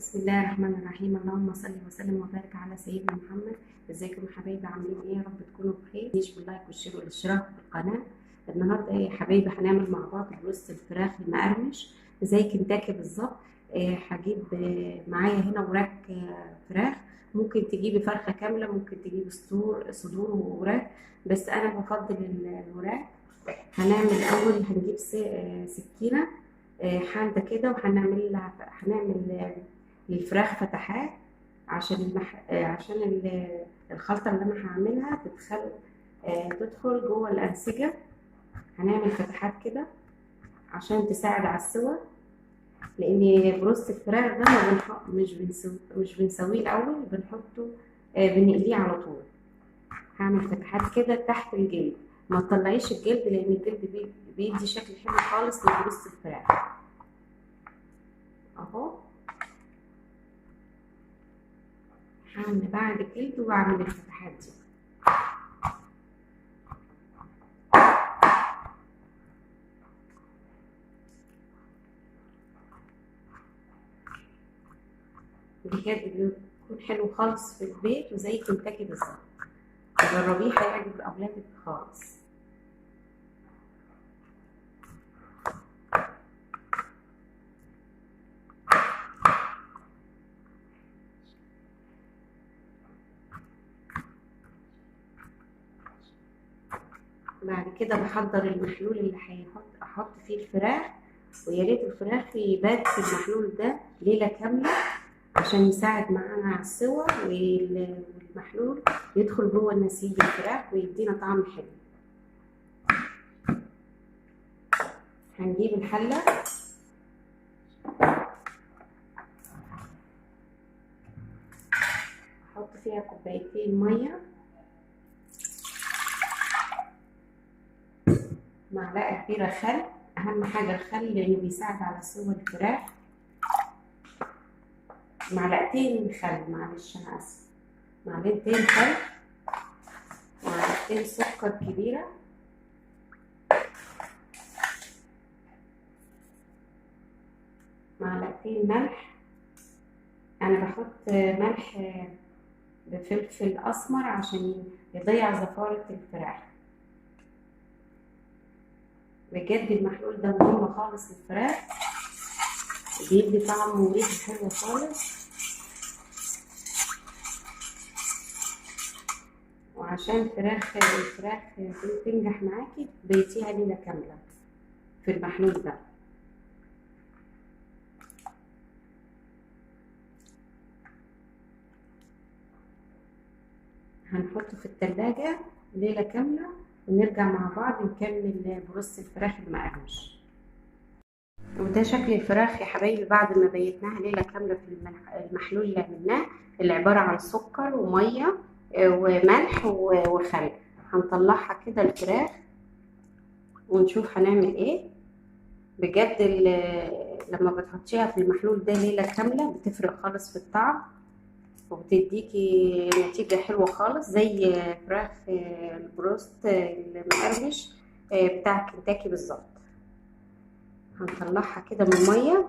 بسم الله الرحمن الرحيم. اللهم صل وسلم وبارك على سيدنا محمد. ازيكم يا حبايبي، عاملين ايه؟ يا رب تكونوا بخير. متنسوش باللايك والشير والاشتراك في القناه. النهارده ايه يا حبايبي؟ هنعمل مع بعض بروست الفراخ المقرمش زي كنتاكي بالظبط. هجيب معايا هنا وراك فراخ. ممكن تجيبي فرخه كامله، ممكن تجيبي صدور ووراك، بس انا بفضل الوراك. هنعمل الاول، هنجيب سكينه حامده كده، هنعمل للفراخ فتحات عشان الخلطه اللي انا هعملها تدخل جوه الانسجه. هنعمل فتحات كده عشان تساعد على السوى، لان بروست الفراخ ده مش بنسويه الاول، بنحطه بنقليه على طول. هعمل فتحات كده تحت الجلد، ما تطلعيش الجلد لان الجلد بيدي شكل حلو خالص لبروست الفراخ. اهو هعمل بعد الجلد واعمل الفتحات دي. بجد بيكون حلو خالص في البيت وزي كنتاكي بالظبط. جربيه هيعجب اولادك خالص. بعد كده بحضر المحلول اللي احط فيه الفراخ، ويا ريت الفراخ يبات في المحلول ده ليله كامله عشان يساعد معانا على السوى، والمحلول يدخل جوه نسيج الفراخ ويدينا طعم حلو. هنجيب الحله، احط فيها كوبايتين ميه، معلقه كبيره خل. اهم حاجه الخل لانه بيساعد على سوى الفراخ. معلقتين خل، معلش انا اسف، معلقتين خل، معلقتين سكر كبيره، معلقتين ملح. انا بحط ملح بفلفل اسمر عشان يضيع زفاره الفراخ. بجد المحلول ده مهم خالص للفراخ، بيدي طعم وريحه حلوه خالص، وعشان الفراخ تنجح معاكي بيتيها ليله كامله في المحلول ده. هنحطه في التلاجة ليلة كاملة ونرجع مع بعض نكمل بروست الفراخ المقرمش. وده شكل الفراخ يا حبايبي بعد ما بيتناها ليلة كاملة في المحلول اللي عملناه، اللي عبارة عن سكر ومية وملح وخل. هنطلعها كده الفراخ ونشوف هنعمل ايه. بجد لما بتحطيها في المحلول ده ليلة كاملة بتفرق خالص في الطعم، وبتديكي نتيجة حلوة خالص زي فراخ البروست المقرمش بتاع كنتاكي بالظبط. هنطلعها كده من المية.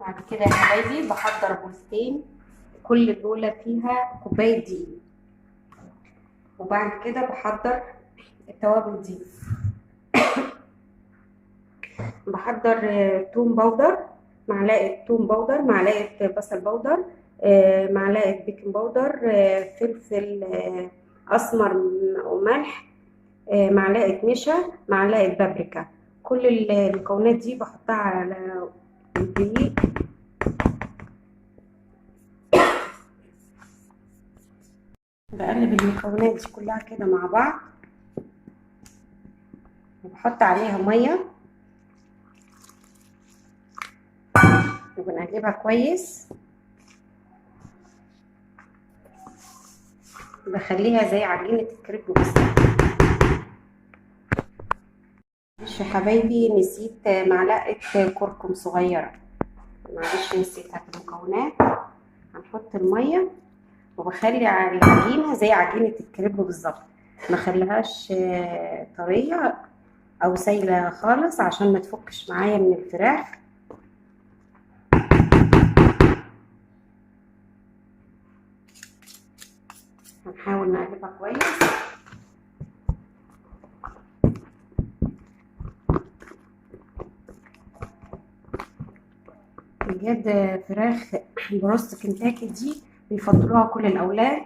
بعد كده يا حبايبي بحضر بولتين، كل بولة فيها كوباية دقيق، وبعد كده بحضر التوابل دي. بحضر توم باودر، معلقة توم باودر، معلقة بصل باودر، معلقة بيكنج باودر، فلفل أسمر وملح، معلقة نشا، معلقة بابريكا. كل المكونات دي بحطها على الدقيق. بقلب المكونات دي كلها كده مع بعض، وبحط عليها مية وبنقلبها كويس، بخليها زي عجينة الكريب بالظبط. معلش يا حبايبي نسيت معلقة كركم صغيرة، معلش نسيتها في المكونات. هنحط المية وبخلي العجينة زي عجينة الكريب بالظبط. ما خليهاش طريه او سايله خالص عشان ما تفكش معايا من الفراخ. هنحاول نقلبها كويس. بجد فراخ بروست كنتاكي دي بيفضلوها كل الاولاد،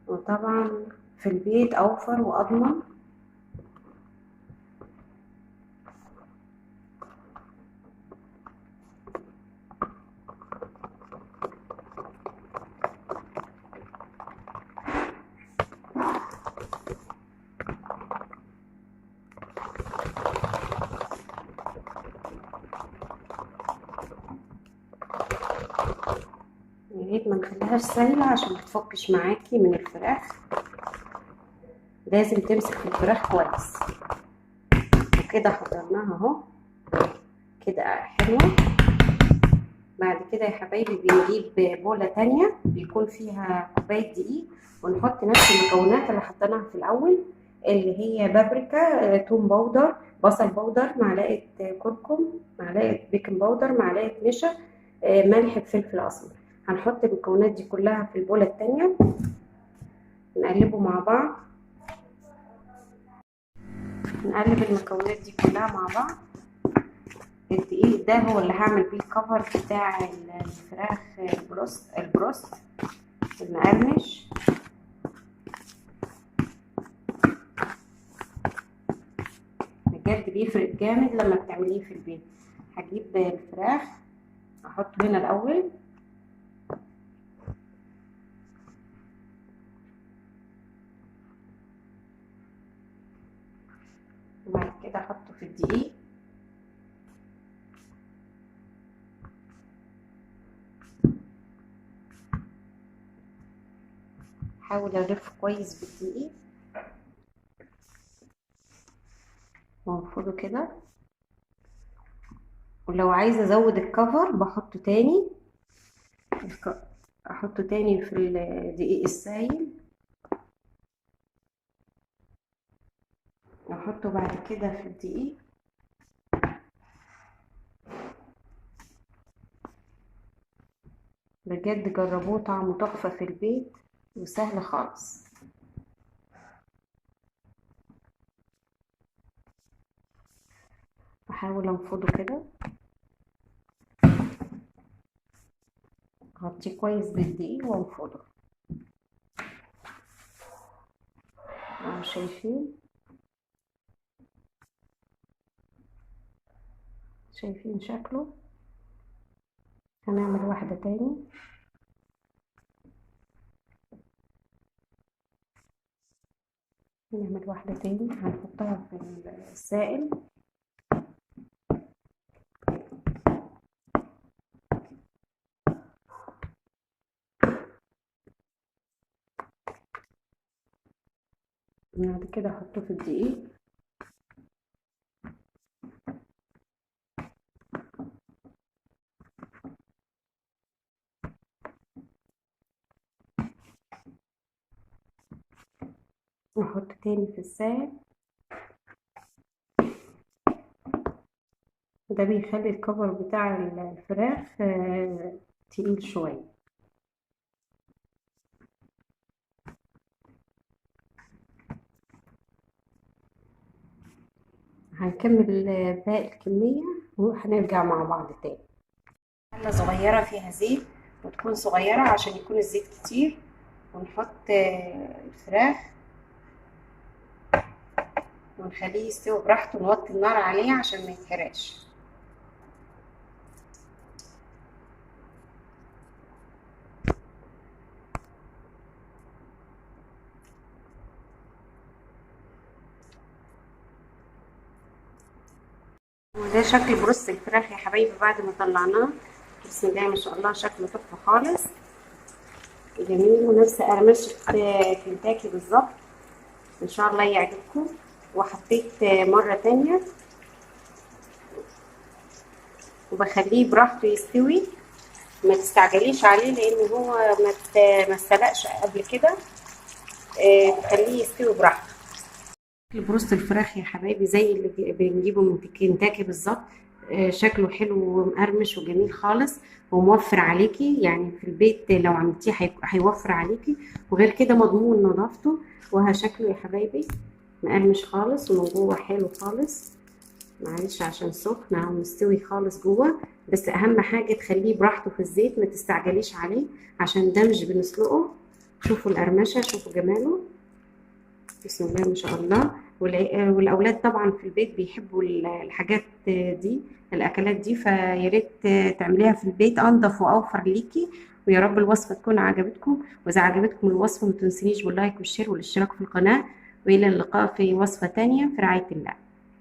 وطبعا في البيت اوفر واضمن. يا ريت ما نخليهاش سايله عشان ما تفكش معاكي من الفراخ، لازم تمسك في الفراخ كويس. وكده حضرناها اهو كده حلوه. بعد كده يا حبايبي بنجيب بوله تانية بيكون فيها كوبايه دقيق، ونحط نفس المكونات اللي حطيناها في الاول، اللي هي بابريكا، توم باودر، بصل باودر، معلقه كركم، معلقه بيكنج باودر، معلقه نشا، ملح، فلفل اسمر. هنحط المكونات دي كلها في البوله التانية، نقلبه مع بعض. نقلب المكونات دي كلها مع بعض. الدقيق ده هو اللي هعمل بيه الكفر بتاع الفراخ البروست المقرمش. بجد بيفرق جامد لما بتعمليه في البيت. هجيب الفراخ احطه هنا الاول، وبعد كده احطه في الدقيق، احاول الف كويس بالدقيق وانفضه كده. ولو عايزه ازود الكفر بحطه تاني، احطه تاني في الدقيق السايل، احطه بعد كده في الدقيق. بجد جربوه، طعمه تحفه في البيت وسهل خالص. احاول انفضه كده، اغطيه كويس بالدقيق وانفضه. شايفين شكله. هنعمل واحدة تاني. نعمل واحدة تاني هنحطها في السائل. بعد كده احطه في الدقيق. واحط تاني في السائل. ده بيخلي الكفر بتاع الفراخ تقيل شوية. هنكمل باقي الكمية وهنرجع مع بعض تاني. حلة صغيرة فيها زيت، وتكون صغيرة عشان يكون الزيت كتير، ونحط الفراخ ونخليه يستوي براحته، نوطي النار عليه عشان ما يتحرقش. وده شكل بروست الفراخ يا حبايبي بعد ما طلعناه. بسم الله ما شاء الله، شكله تحفه خالص جميل، ونفس قرمشه كنتاكي بالظبط. ان شاء الله يعجبكم. وحطيت مره تانية وبخليه براحته يستوي. ما تستعجليش عليه لان هو ما اتسلقش قبل كده. تخليه يستوي براحته. بروست الفراخ يا حبايبي زي اللي بنجيبه من كنتاكي بالظبط. شكله حلو ومقرمش وجميل خالص وموفر عليكي، يعني في البيت لو عملتيه هيوفر عليكي، وغير كده مضمون نظافته. وها شكله يا حبايبي مقرمش خالص ومن جوه حلو خالص. معلش عشان سخن اهو مستوي خالص جوه. بس اهم حاجه تخليه براحته في الزيت، ما تستعجليش عليه عشان ده مش بنسلقه. شوفوا القرمشه، شوفوا جماله، بسم الله ما شاء الله. والاولاد طبعا في البيت بيحبوا الحاجات دي، الاكلات دي، فياريت تعمليها في البيت انضف واوفر ليكي. ويا رب الوصفه تكون عجبتكم، واذا عجبتكم الوصفه ما تنسونيش باللايك والشير والاشتراك في القناه. والى اللقاء في وصفه تانية في رعايه الله.